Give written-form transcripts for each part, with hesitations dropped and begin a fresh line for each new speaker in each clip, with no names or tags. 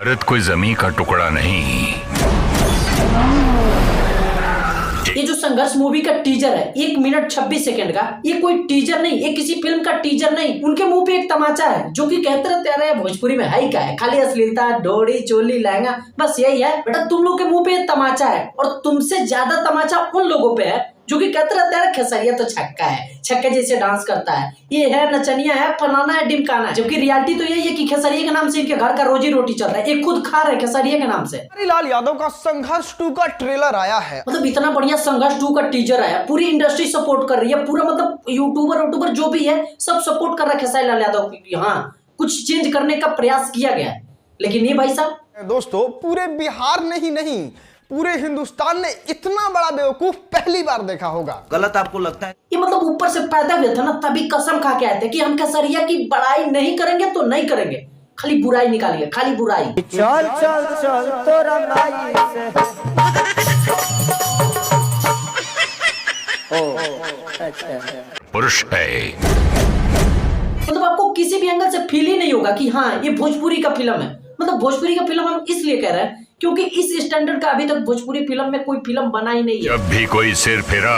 भारत कोई जमीन का टुकड़ा नहीं।
ये जो संघर्ष मूवी का टीजर है 1 मिनट 26 सेकंड का, ये कोई टीजर नहीं, ये किसी फिल्म का टीजर नहीं, उनके मुंह पे एक तमाचा है जो कि कहते रहते हैं भोजपुरी में है क्या है, खाली अश्लीलता, डोरी, चोली, लहंगा, बस यही है बेटा। तुम लोग के मुंह पे तमाचा है और तुमसे ज्यादा तमाचा उन लोगों पे है जो कि कहते रहते हैं खेसरिया तो छक्का है, छक्के जैसे डांस करता है, ये है नचनिया है, फलाना है, डिमकाना है। जबकि रियलिटी तो यही है कि खेसरिया के नाम से इनके घर का रोजी रोटी चल रहा है, ये खुद खा रहे खेसरिया के नाम से।
लाल यादव का संघर्ष 2 का ट्रेलर आया है,
मतलब इतना बढ़िया संघर्ष 2 का टीजर आया, पूरी इंडस्ट्री सपोर्ट कर रही है, पूरा मतलब यूट्यूबर जो भी है सब सपोर्ट कर रहा है खेसारी लाल यादव की। हाँ, कुछ चेंज करने का प्रयास किया गया है, लेकिन ये भाई साहब
दोस्तों पूरे बिहार नहीं पूरे हिंदुस्तान ने इतना बड़ा बेवकूफ पहली बार देखा होगा।
गलत आपको लगता है?
ये मतलब ऊपर से पैदा हुआ था ना, तभी कसम खा के आए थे कि हम खेसरिया की बड़ाई नहीं करेंगे तो नहीं करेंगे, खाली बुराई निकालेंगे, खाली बुराई।
चल चल चल तोरा माई से
पुरुष है।
मतलब आपको किसी भी एंगल से फील ही नहीं होगा कि हाँ ये भोजपुरी का फिल्म है। मतलब भोजपुरी का फिल्म हम इसलिए कह रहे हैं क्योंकि इस स्टैंडर्ड का अभी तक भोजपुरी फिल्म में कोई फिल्म बना ही नहीं है।
जब भी कोई सिर फिरा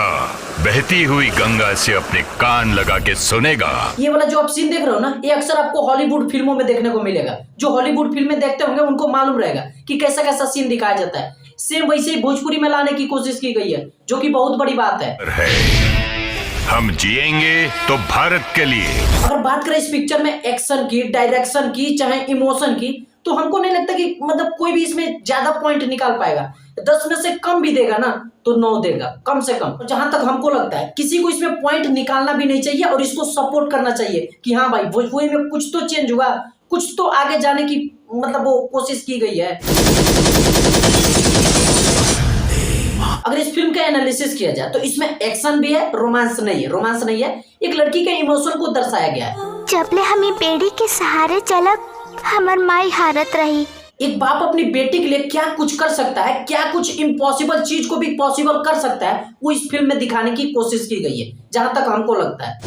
बहती हुई गंगा से अपने कान लगा के सुनेगा।
ये वाला जो आप सीन देख रहे हो ना, ये अक्सर आपको हॉलीवुड फिल्मों में देखने को मिलेगा। जो हॉलीवुड फिल्में देखते होंगे उनको मालूम रहेगा कि कैसा कैसा सीन दिखाया जाता है। सेम वैसे ही भोजपुरी में लाने की कोशिश की गई है, जो कि बहुत बड़ी बात है।
हम जिएंगे तो भारत के लिए।
अगर बात करें इस पिक्चर में एक्शन की, डायरेक्शन की, चाहे इमोशन की, तो हमको नहीं लगता कि मतलब कोई भी इसमें ज्यादा पॉइंट निकाल पाएगा। 10 में से कम भी देगा ना तो 9 देगा कम से कम। जहां तक हमको लगता है किसी को इसमें पॉइंट निकालना भी नहीं चाहिए और इसको सपोर्ट करना चाहिए कि हाँ भाई भोजपुरी में कुछ तो चेंज हुआ, कुछ तो आगे जाने की मतलब वो कोशिश की गई है। अगर इस फिल्म का एनालिसिस किया जाए तो इसमें एक्शन भी है, रोमांस नहीं है। एक लड़की के इमोशन को दर्शाया गया है।
जबले हमें बेड़ी के सहारे चलक हमर माई हारत रही।
एक बाप अपनी बेटी के लिए क्या कुछ कर सकता है, क्या कुछ इम्पॉसिबल चीज को भी पॉसिबल कर सकता है, वो इस फिल्म में दिखाने की कोशिश की गई है, जहां तक हमको लगता है।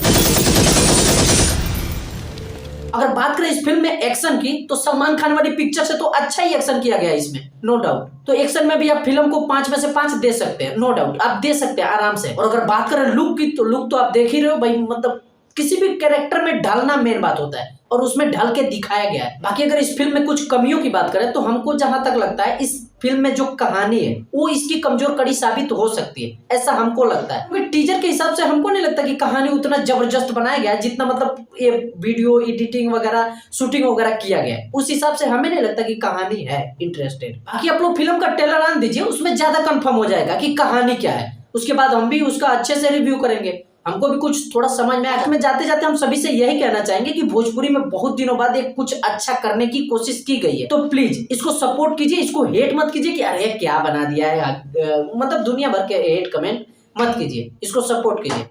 अगर बात करें इस फिल्म में एक्शन की, तो सलमान खान वाली पिक्चर से तो अच्छा ही एक्शन किया गया है इसमें, नो डाउट। तो एक्शन में भी आप फिल्म को 5 में से 5 दे सकते हैं, नो डाउट, आप दे सकते हैं आराम से। और अगर बात करें लुक की, तो लुक तो आप देख ही रहे हो भाई। मतलब किसी भी कैरेक्टर में ढलना मेन बात होता है और उसमें ढल के दिखाया गया है। बाकी अगर इस फिल्म में कुछ कमियों की बात करें तो हमको जहां तक लगता है इस फिल्म में जो कहानी है वो इसकी कमजोर कड़ी साबित हो सकती है, ऐसा हमको लगता है। क्योंकि टीजर के हिसाब से हमको नहीं लगता कि कहानी उतना जबरदस्त बनाया गया है जितना मतलब ये वीडियो एडिटिंग वगैरह, शूटिंग वगैरह किया गया है, उस हिसाब से हमें नहीं लगता कि कहानी है इंटरेस्टेड। बाकी आप लोग फिल्म का ट्रेलर आन दीजिए, उसमें ज्यादा कंफर्म हो जाएगा कि कहानी क्या है। उसके बाद हम भी उसका अच्छे से रिव्यू करेंगे, हमको भी कुछ थोड़ा समझ में आया। में जाते जाते हम सभी से यही कहना चाहेंगे कि भोजपुरी में बहुत दिनों बाद एक कुछ अच्छा करने की कोशिश की गई है, तो प्लीज इसको सपोर्ट कीजिए, इसको हेट मत कीजिए कि अरे क्या बना दिया है। मतलब दुनिया भर के हेट कमेंट मत कीजिए, इसको सपोर्ट कीजिए।